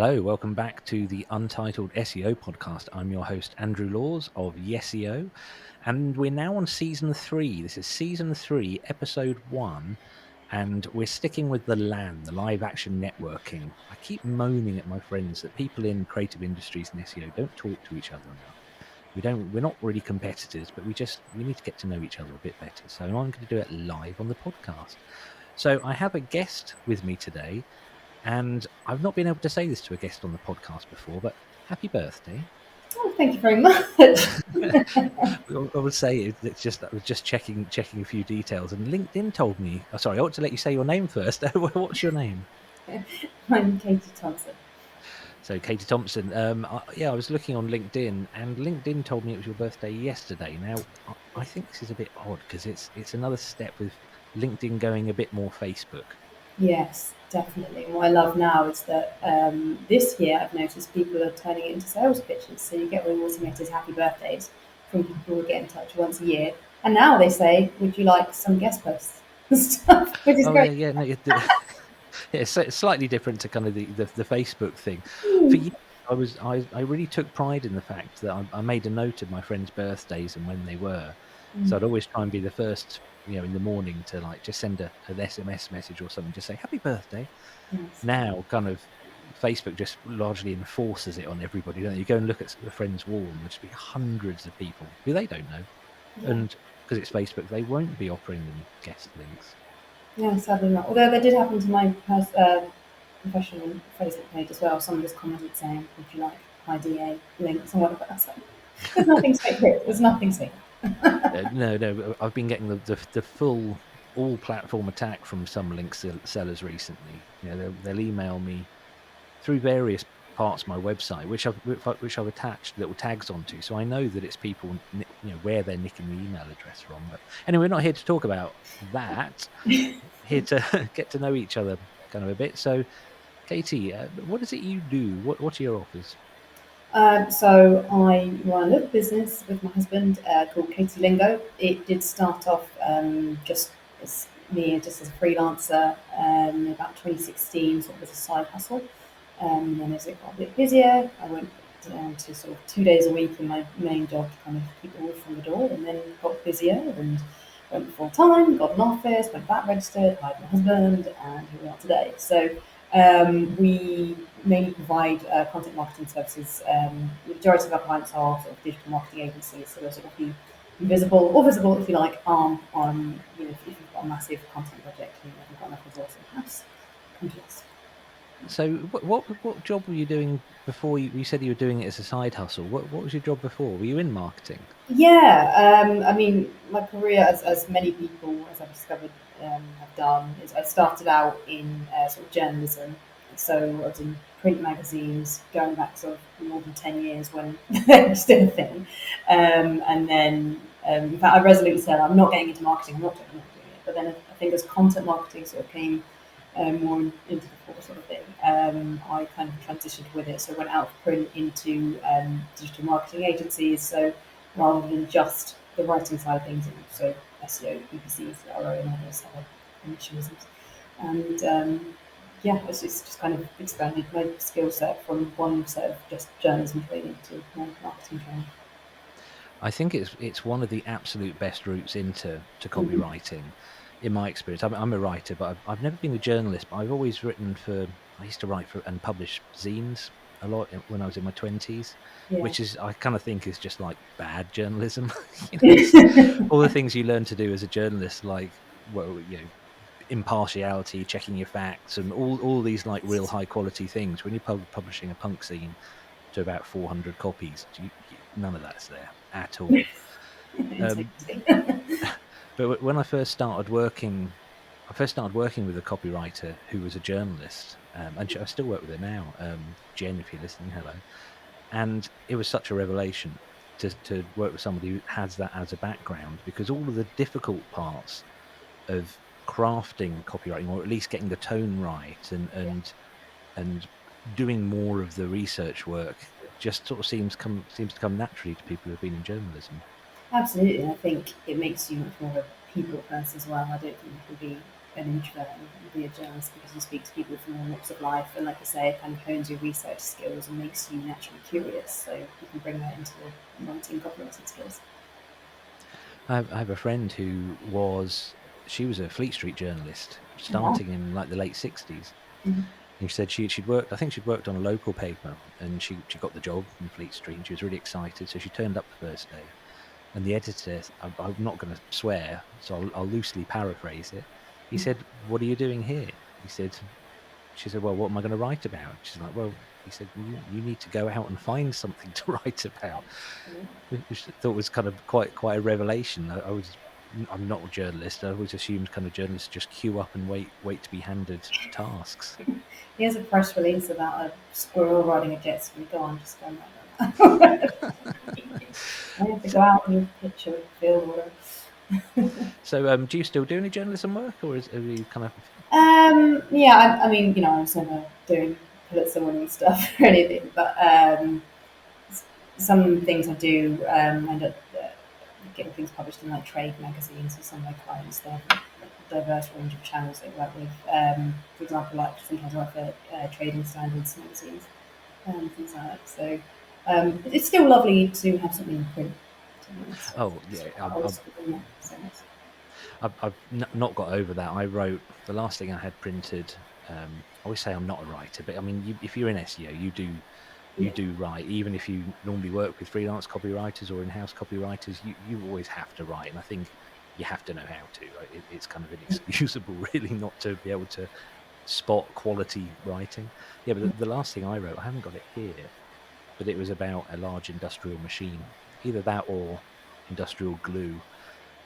Hello, welcome back to the Untitled SEO podcast. I'm your host, Andrew Laws of YesEO, and we're now on season 3. This is season 3, episode 1, and we're sticking with the LAN, the live action networking. I keep moaning at my friends that people in creative industries and SEO don't talk to each other enough. We're not really competitors, but we need to get to know each other a bit better. So I'm going to do it live on the podcast. So I have a guest with me today. And I've not been able to say this to a guest on the podcast before, but happy birthday. Oh, thank you very much. I would say it's just I was just checking a few details, and LinkedIn told me. Oh, sorry, I ought to let you say your name first. What's your name? I'm Katie Thompson. So Katie Thompson. I was looking on LinkedIn, and LinkedIn told me it was your birthday yesterday. Now, I think this is a bit odd because it's another step with LinkedIn going a bit more Facebook. Yes, definitely. And what I love now is that this year I've noticed people are turning it into sales pitches. So you get all automated happy birthdays from people who get in touch once a year. And now they say, would you like some guest posts and stuff, which is Oh great. yeah. No, it's slightly different to kind of the Facebook thing. For Mm. years, I really took pride in the fact that I made a note of my friends' birthdays and when they were. So I'd always try and be the first, in the morning to like just send an SMS message or something, just say happy birthday. Yes. Now, kind of Facebook just largely enforces it on everybody. Don't they? You go and look at a friend's wall, and there'll just be hundreds of people who they don't know, Yeah. and because it's Facebook, they won't be offering them guest links. Yeah, sadly not. Although that did happen to my professional Facebook page as well. Someone just commented saying, would you like my DA links and whatever. I was like, there's nothing sacred. There's nothing sacred. No. I've been getting the full all platform attack from some link sellers recently. They'll email me through various parts of my website, which I've attached little tags onto, so I know that it's people, where they're nicking the email address from. But anyway, we're not here to talk about that. Here to get to know each other kind of a bit. So, Katie, what is it you do? What are your offers? So I run a little business with my husband called Katie Lingo. It did start off just as me, just as a freelancer, about 2016, sort of as a side hustle. And then as it got a bit busier, I went down to sort of 2 days a week in my main job to kind of keep the wolf from the door, and then got busier and went full time, got an office, went back registered, hired my husband, and here we are today. So we mainly provide content marketing services. The majority of our clients are sort of digital marketing agencies, so they'll sort of be invisible or visible, if you like, on if you've got a massive content project and you haven't got enough resource in house, come to us. So, what job were you doing before? You said you were doing it as a side hustle. What was your job before? Were you in marketing? Yeah, I mean, my career, as many people, as I've discovered, have done, is I started out in sort of journalism. So I was in print magazines going back sort of more than 10 years when they were still a thing. And then, in fact, I resolutely said, I'm not getting into marketing, I'm not doing it. But then I think as content marketing sort of came more into the fore sort of thing, I kind of transitioned with it. So I went out of print into digital marketing agencies. So rather than just the writing side of things, and also SEO, EPC, CRO, and all those other initialisms. And yeah, it's just kind of expanded my skill set from one set of just journalism training to more marketing training. I think it's one of the absolute best routes into Mm-hmm. copywriting, in my experience. I'm a writer, but I've never been a journalist. But I've always written for. I used to write for and publish zines a lot when I was in my 20s, Yeah. which is I kind of think is just like bad journalism. It's all the things you learn to do as a journalist, like impartiality, checking your facts, and all these like real high quality things. When you're publishing a punk zine to about 400 copies, none of that's there at all. Um, but when I first started working with a copywriter who was a journalist, and I still work with her now. Jen, if you're listening, hello. And it was such a revelation to work with somebody who has that as a background, because all of the difficult parts of crafting copywriting, or at least getting the tone right, and doing more of the research work, just sort of seems to come naturally to people who've been in journalism. Absolutely, and I think it makes you much more of a people person as well. I don't think you can be an introvert and be a journalist because you speak to people from all walks of life, and like I say, it kind of hones your research skills and makes you naturally curious. So you can bring that into your writing copywriting skills. I have a friend who she was a Fleet Street journalist starting in like the late 60s. Mm-hmm. And she said she'd worked, I think she'd worked on a local paper, and she got the job in Fleet Street, and she was really excited. So she turned up the first day, and the editor, I'm not going to swear, so I'll loosely paraphrase it. He said, "What are you doing here?" She said, "Well, what am I going to write about?" She's like, "Well," he said, you need to go out and find something to write about," which I thought was kind of quite a revelation. I'm not a journalist. I always assumed kind of journalists just queue up and wait to be handed tasks. Here's a press release about a squirrel riding a jet ski. Go on, just go and write that. I have to go out and pitch a field or whatever. So, do you still do any journalism work, or are you kind of? Yeah, I mean, I was never doing Pulitzer-winning stuff or anything, but some things I do end up getting things published in like trade magazines for some of my clients. They have a diverse range of channels they work with. For example, like sometimes I work for trading standards magazines, things like that. So it's still lovely to have something in print. Oh yeah, I've not got over that. I wrote the last thing I had printed. I always say I'm not a writer, but I mean, if you're in SEO, you do write. Even if you normally work with freelance copywriters or in-house copywriters, you always have to write, and I think you have to know how to. It's kind of inexcusable, really, not to be able to spot quality writing. Yeah, but the last thing I wrote, I haven't got it here, but it was about a large industrial machine, either that or industrial glue.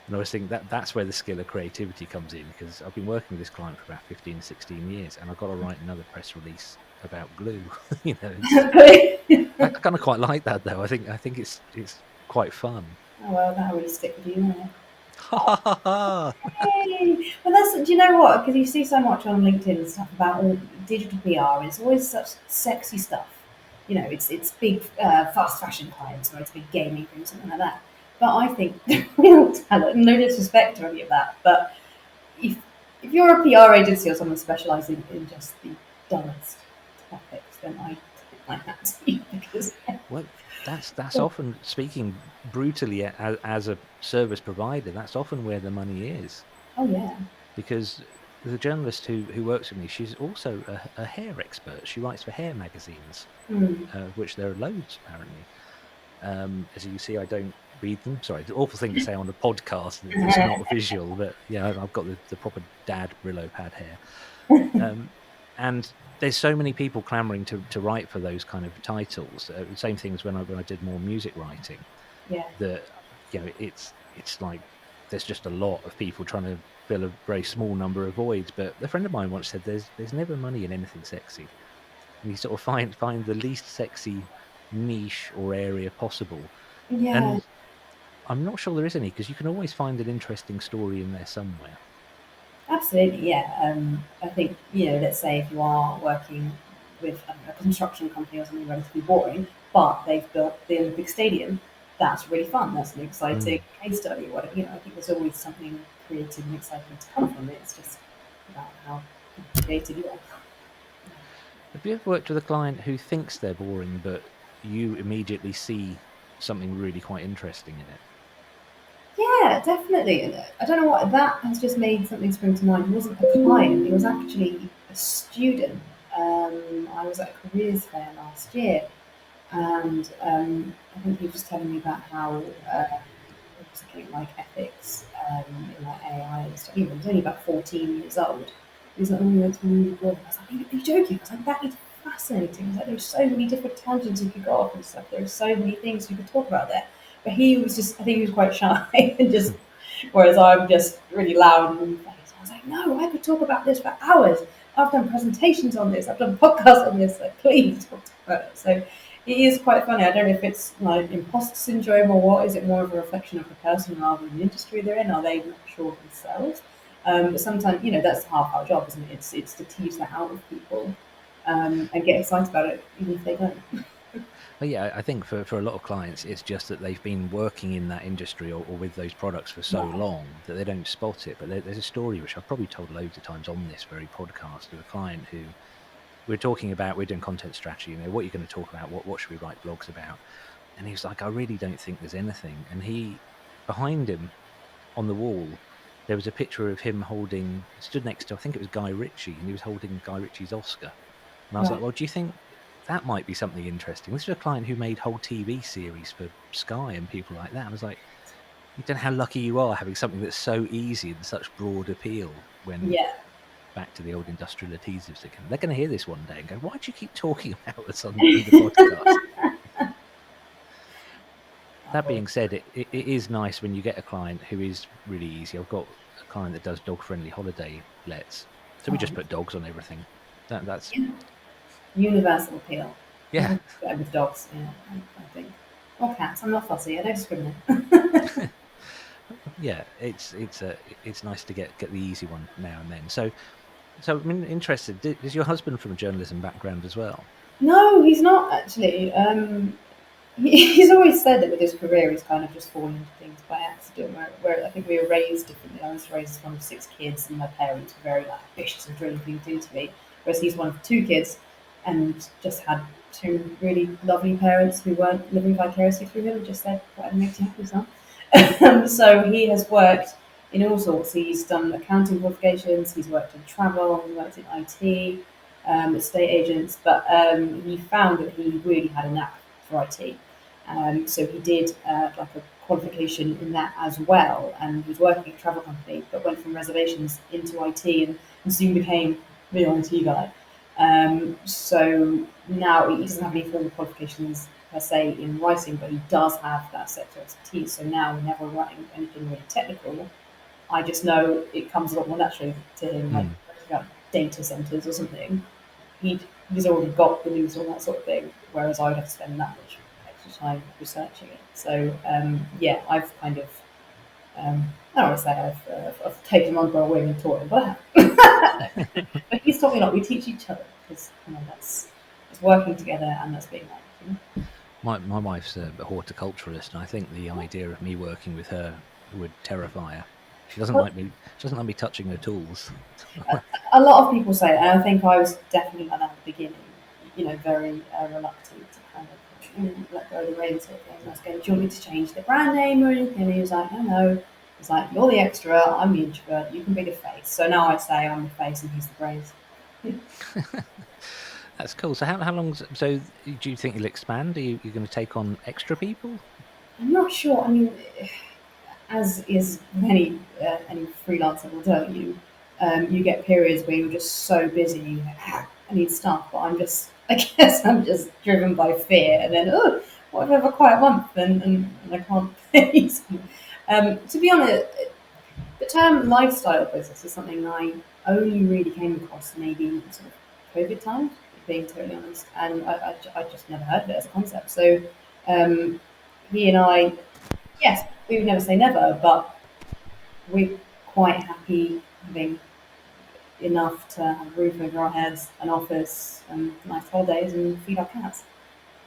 And I was thinking that's where the skill of creativity comes in, because I've been working with this client for about 15, 16 years, and I've got to write another press release about glue. I kind of quite like that, though. I think it's quite fun. Oh well, that'll really stick with you, won't it? Ha ha ha ha! Hey, well, do you know what? Because you see so much on LinkedIn and stuff about all digital PR. It's always such sexy stuff. It's big fast fashion clients or it's big gaming or something like that. But I think real talent, no disrespect to any of that, but if you're a PR agency or someone specialising in just the dullest topics, then I tip my hat to you because Well, that's often, speaking brutally as a service provider, that's often where the money is. oh yeah, Because the journalist who works with me, she's also a hair expert. She writes for hair magazines, which there are loads apparently. As you can see, I don't read them. Sorry, it's an awful thing to say on a podcast that's not visual, but yeah, I've got the proper dad Brillo pad hair. And there's so many people clamoring to write for those kind of titles. Same things when I did more music writing. yeah. That it's like there's just a lot of people trying to fill a very small number of voids. But a friend of mine once said there's never money in anything sexy, and you sort of find the least sexy niche or area possible. Yeah, And I'm not sure there is any, because you can always find an interesting story in there somewhere. absolutely. Yeah. I think, let's say if you are working with a construction company or something relatively boring, but they've built the Olympic Stadium, that's really fun. That's an exciting case study. I think there's always something creative and exciting to come from it. It's just about how creative you are. Have you ever worked with a client who thinks they're boring, but you immediately see something really quite interesting in it? Yeah, definitely. And I don't know what that has just made something spring to mind. It wasn't a client; it was actually a student. I was at a careers fair last year, and I think he was just telling me about how he was looking at like ethics in like AI and stuff. He was only about 14 years old. He was like, "Oh, that's really good." I was like, "Are you joking?" I was like, "That is fascinating." I was like, "There's so many different tangents you could go off and stuff. There's so many things you could talk about there." But he was just, I think he was quite shy and just, whereas I'm just really loud and I was like, "No, I could talk about this for hours. I've done presentations on this. I've done podcasts on this. Like, please talk about it." So it is quite funny. I don't know if it's like imposter syndrome or what. Is it more of a reflection of the person rather than the industry they're in? Are they not sure themselves? But sometimes, that's half our job, isn't it? It's to tease that out of people and get excited about it, even if they don't. But yeah, I think for a lot of clients, it's just that they've been working in that industry or with those products for so Right. long that they don't spot it. But there's a story which I've probably told loads of times on this very podcast of a client who we're talking about, we're doing content strategy, what are you going to talk about? What should we write blogs about? And he was like, I really don't think there's anything. And behind him on the wall, there was a picture of him stood next to, I think it was Guy Ritchie, and he was holding Guy Ritchie's Oscar. And I was like, Right. well, do you think that might be something interesting? This is a client who made whole TV series for Sky and people like that. And I was like, you don't know how lucky you are having something that's so easy and such broad appeal when Yeah. back to the old industrial adhesives again. They're going to hear this one day and go, why do you keep talking about us on the podcast? That being said, it is nice when you get a client who is really easy. I've got a client that does dog-friendly holiday lets. So we just put dogs on everything. That's, Yeah. Universal appeal. yeah. Better with dogs, yeah, I think. Or cats. I'm not fussy. I don't discriminate. Yeah, it's nice to get the easy one now and then. So I'm interested. Is your husband from a journalism background as well? No, he's not actually. He's always said that with his career, he's kind of just fallen into things by accident. Where I think we were raised differently. I was raised as one of 6 kids, and my parents were very ambitious and drilling things into me. Whereas he's one of 2 kids, and just had 2 really lovely parents who weren't living vicariously through him and just said, "Whatever makes you happy, son." So he has worked in all sorts. He's done accounting qualifications. He's worked in travel. He worked in IT, estate agents. But he found that he really had a knack for IT. So he did like a qualification in that as well, and he was working at a travel company, but went from reservations into IT and soon became the IT guy. So now he doesn't have any formal qualifications per se in writing, but he does have that sector expertise. So now whenever I'm writing anything really technical, I just know it comes a lot more naturally to him, like about data centers or something. He, he's already got the news on that sort of thing, whereas I would have to spend that much extra time researching it. So yeah, I've kind of I don't want to say I've taken him under a wing and taught him, but I have. But he's taught me a lot. We teach each other because that's it's working together and that's being like. My wife's a horticulturalist, and I think the idea of me working with her would terrify her. She doesn't Well, like me. She doesn't like me touching her tools. a lot of people say it, and I think I was definitely like that at the beginning. Very reluctant to kind of let go of the reins sort of thing. I was going, "Do you want me to change the brand name or anything?" And he was like, "No, no." He's like, "You're the extra. I'm the introvert. You can be the face." So now I say I'm the face and he's the brains. That's cool. So how long? So do you think you'll expand? Are you going to take on extra people? I'm not sure. I mean, as is many any freelancer will tell you, you get periods where you're just so busy. You go, I need stuff, but I guess I'm just driven by fear. And then, oh, what if I have a quiet month and I can't pay? To be honest, the term lifestyle business is something I only really came across maybe in sort of COVID times, being totally honest, and I just never heard of it as a concept. So he and I, yes, we would never say never, but we're quite happy having enough to have a roof over our heads, an office, and nice holidays, and feed our cats.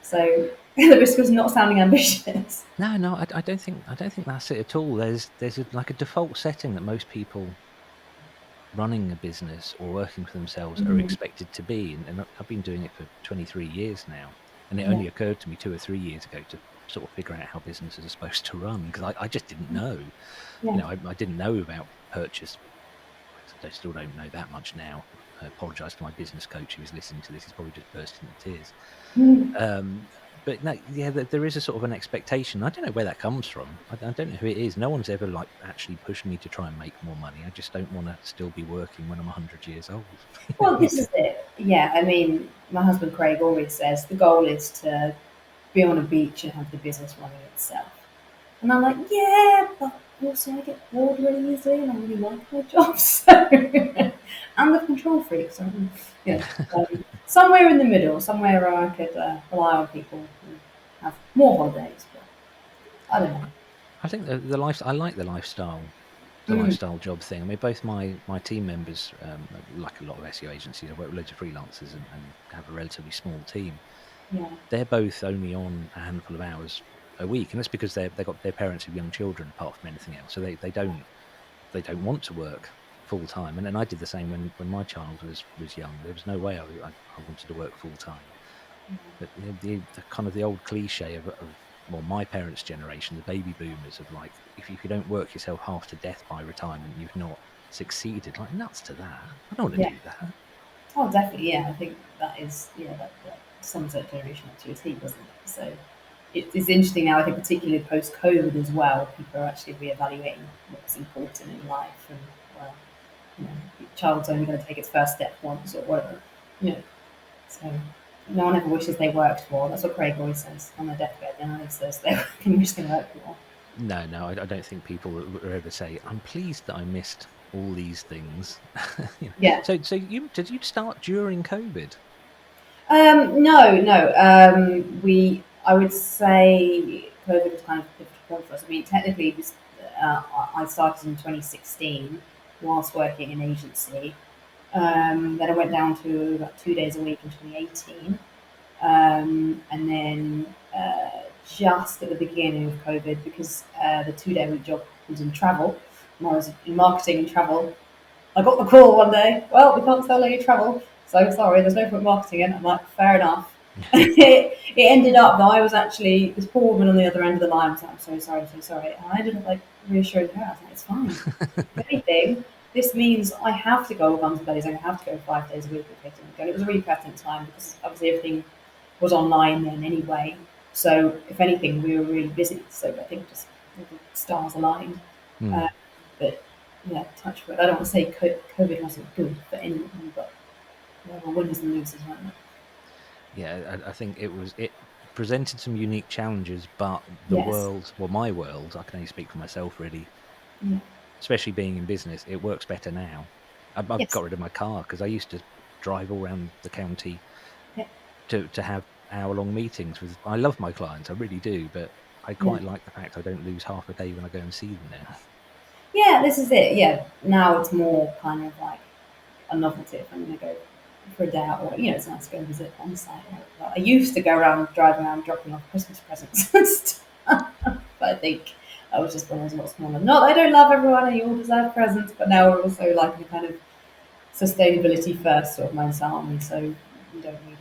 So the risk of not sounding ambitious. No, I don't think that's it at all. There's like a default setting that most people running a business or working for themselves are Mm, expected to be, and I've been doing it for 23 years now, and it yeah, only occurred to me 2 or 3 years ago to sort of figure out how businesses are supposed to run because I just didn't know. yeah. I didn't know about purchase. I still don't know that much now. I apologise to my business coach who is listening to this. He's probably just bursting into tears. Mm. But no, yeah, there is a sort of an expectation. I don't know where that comes from. I don't know who it is. No one's ever like actually pushed me to try and make more money. I just don't want to still be working when I'm 100 years old. Well, this is it. Yeah, I mean, my husband Craig always says the goal is to be on a beach and have the business running itself. And I'm like, yeah, but also I get bored really easily and I really like my job. So I'm the control freak. So, somewhere in the middle, somewhere where I could rely on people and have more holidays. But I don't know. I think the life. I like the Mm, lifestyle job thing. I mean, both my team members, like a lot of SEO agencies, I work with loads of freelancers and have a relatively small team. Yeah. they're both only on a handful of hours a week, and that's because they got their parents have young children apart from anything else, so they don't want to work full time. And then I did the same when my child was young. There was no way I wanted to work full time. But the kind of the old cliche of well, my parents' generation, the baby boomers, of like, if you don't work yourself half to death by retirement, you've not succeeded. Like, nuts to that. I don't want to Yeah. do that. Oh, definitely. Yeah, I think that is, that sums up generation up to a T, doesn't it? So it's interesting now. I think particularly post COVID as well, people are actually reevaluating what's important in life, and well, your child's only going to take its first step once or whatever. You know, so no one ever wishes they worked more. That's what Craig always says on their deathbed. No one ever says they can wish they worked more. No, I don't think people will ever say, "I'm pleased that I missed all these things." Yeah. So did you start during COVID? No, no. I would say COVID was kind of a pivotal point for us. I mean, technically, it was, I started in 2016 whilst working in agency. Then I went down to about 2 days a week in 2018. And then just at the beginning of COVID, because the 2 day week job was in travel, and I was in marketing and travel, I got the call one day. Well, we can't sell any travel, so sorry. There's no point marketing it. I'm like, fair enough. It ended up that I was actually this poor woman on the other end of the line was like, I'm so sorry, I'm so sorry. And I ended up like reassuring her. I was like, it's fine. If anything, this means I have to go on guns and bellies. I have to go 5 days a week and it was a really pertinent time because obviously everything was online then anyway. So if anything, we were really busy. So I think just the stars aligned. Hmm. Uh, but yeah, touch wood. I don't want to say COVID wasn't good for anyone, but there were winners and losers, weren't there? Yeah, I think it presented some unique challenges, but the Yes. world, well, my world, I can only speak for myself really, Yeah. especially being in business, it works better now. I've Yes. got rid of my car because I used to drive all around the county Yeah. to have hour-long meetings with. I love my clients, I really do, but I Yeah. quite like the fact I don't lose half a day when I go and see them now. Yeah. This is it. Yeah. Now it's more kind of like a novelty if I'm going to go for a day out, or it's nice to go and visit on site. Like, I used to go around driving around dropping off Christmas presents and stuff, but I think I was just when I was a lot smaller. Not that I don't love everyone and you all deserve presents, but now we're also like a kind of sustainability first sort of mindset, aren't we? So you don't need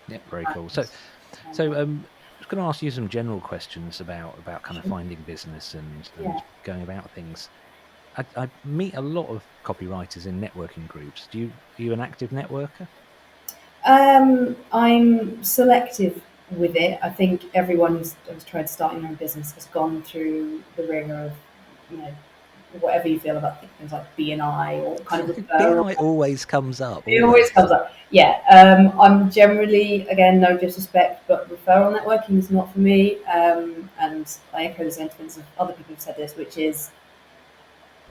Yeah, it. very cool. I was going to ask you some general questions about kind of Sure. finding business and Yeah. going about things. I meet a lot of copywriters in networking groups. Are you an active networker? I'm selective with it. I think everyone who's tried starting their own business has gone through the ringer of, you know, whatever you feel about things like BNI or kind of referral. BNI always comes up, It always always. comes up. Yeah, I'm generally, again, no disrespect, but referral networking is not for me. And I echo the sentiments of other people who've said this, which is,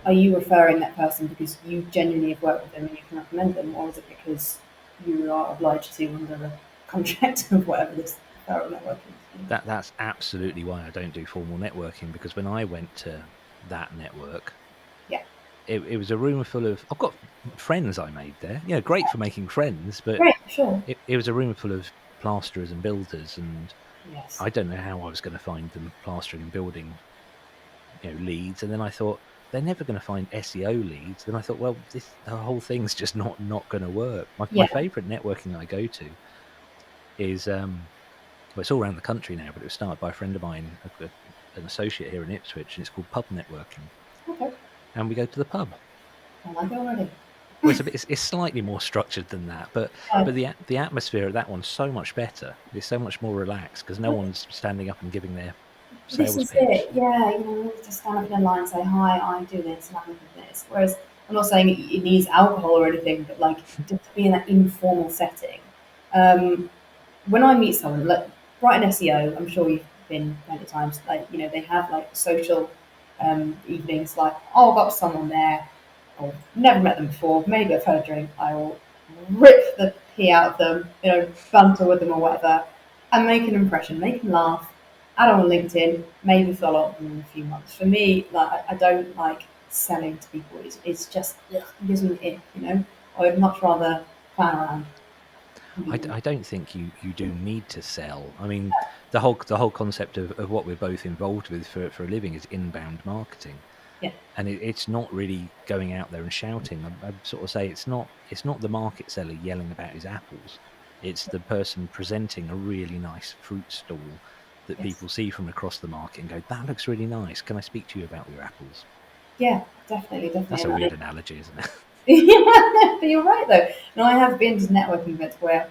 are you referring that person because you genuinely have worked with them and you can recommend them, or is it because you are obliged to under the contract of whatever this referral network is? That's absolutely why I don't do formal networking, because when I went to that network, Yeah, it was a room full of. I've got friends I made there. Great for making friends, but great, sure. it was a room full of plasterers and builders, and Yes. I don't know how I was going to find them plastering and building, leads. And then I thought they're never going to find SEO leads. Then I thought, well, the whole thing's just not going to work. My Yeah, favorite networking I go to is well, it's all around the country now, but it was started by a friend of mine, an associate here in Ipswich, and it's called pub networking. okay. And we go to the pub. I like it already. Well, it's slightly more structured than that, but Uh, the atmosphere of that one's so much better. It's so much more relaxed because no one's standing up and giving their this sales is pitch. it. Yeah, just stand up in a line and say, hi, I do this and I do this. Whereas I'm not saying it needs alcohol or anything, but like just to be in that informal setting. Um, when I meet someone, like Brighton SEO, I'm sure you've been plenty of times, like, they have like social evenings, like, oh, I've got someone there, or never met them before, maybe I've had a drink, I will rip the pee out of them, banter with them or whatever, and make an impression, make them laugh, add on LinkedIn, maybe follow up them in a few months. For me, like, I don't like selling to people, it's just, ugh, it gives me the ick, I would much rather plan around. I don't think you do need to sell. I mean, the whole concept of what we're both involved with for a living is inbound marketing, Yeah. and it's not really going out there and shouting. I sort of say it's not the market seller yelling about his apples. It's the person presenting a really nice fruit stall that Yes. people see from across the market and go, "That looks really nice. Can I speak to you about your apples?" Yeah, definitely, That's a definitely. weird analogy, isn't it? Yeah, but you're right though. No, I have been to networking events where,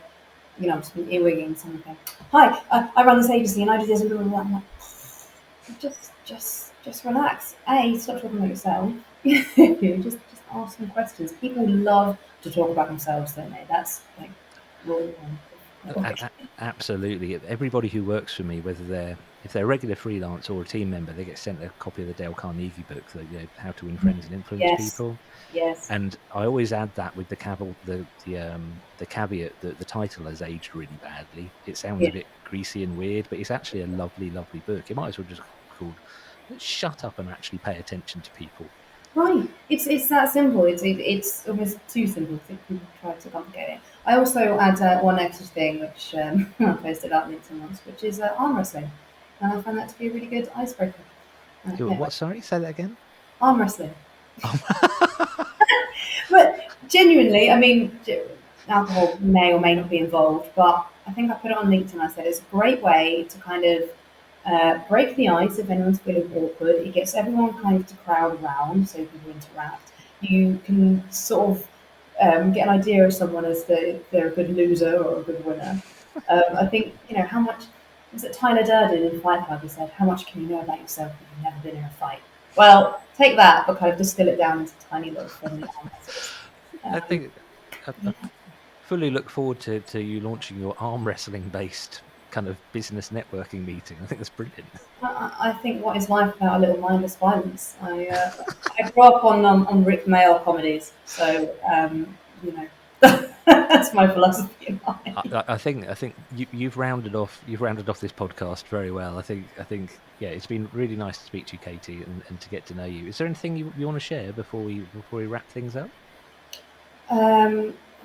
I'm just been earwigging someone going, "Hi, I run this agency and I do this and blah blah blah." I'm like, just relax. Stop talking about yourself. just ask some questions. People love to talk about themselves, don't they? That's like rule one. Absolutely. Everybody who works for me, if they're a regular freelance or a team member, they get sent a copy of the Dale Carnegie book, How to Win Friends and Influence Yes, People. yes, And I always add that with the caveat that the title has aged really badly. It sounds yeah. a bit greasy and weird, but it's actually a lovely, lovely book. It might as well just called "Shut Up and Actually Pay Attention to People." Right. It's that simple. It's almost too simple. I think people try to complicate it. I also add one extra thing which I posted out on LinkedIn once, which is arm wrestling, and I find that to be a really good icebreaker. Yeah, What? Sorry, say that again. arm wrestling. But genuinely, I mean, alcohol may or may not be involved, but I think I put it on LinkedIn. I said it's a great way to kind of break the ice if anyone's feeling awkward. It gets everyone kind of to crowd around so people interact. You can sort of get an idea of someone as if they're a good loser or a good winner. I think, how much was it Tyler Durden in Fight Club who said, "How much can you know about yourself if you've never been in a fight?" Well, take that, but kind of distill it down into tiny little friendly answers. I Um, think I fully look forward to you launching your arm wrestling based kind of business networking meeting. I think that's brilliant. I think what is life without a little mindless violence? I grew up on Rick Mayall comedies, so that's my philosophy in life. I think you've rounded off this podcast very well. I think yeah, it's been really nice to speak to you, Katie, and to get to know you. Is there anything you want to share before we wrap things up?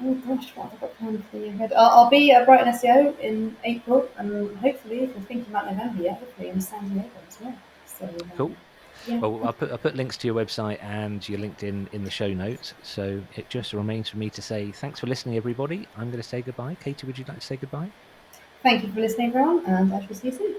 Oh gosh, what have I got planned for the year ahead? I'll be at Brighton SEO in April, and hopefully, if we're thinking about November yet, hopefully in San Diego as well. So Cool. yeah, Well, I'll put links to your website and your LinkedIn in the show notes. So it just remains for me to say thanks for listening, everybody. I'm going to say goodbye. Katie, would you like to say goodbye? thank you for listening, everyone, and I shall see you soon.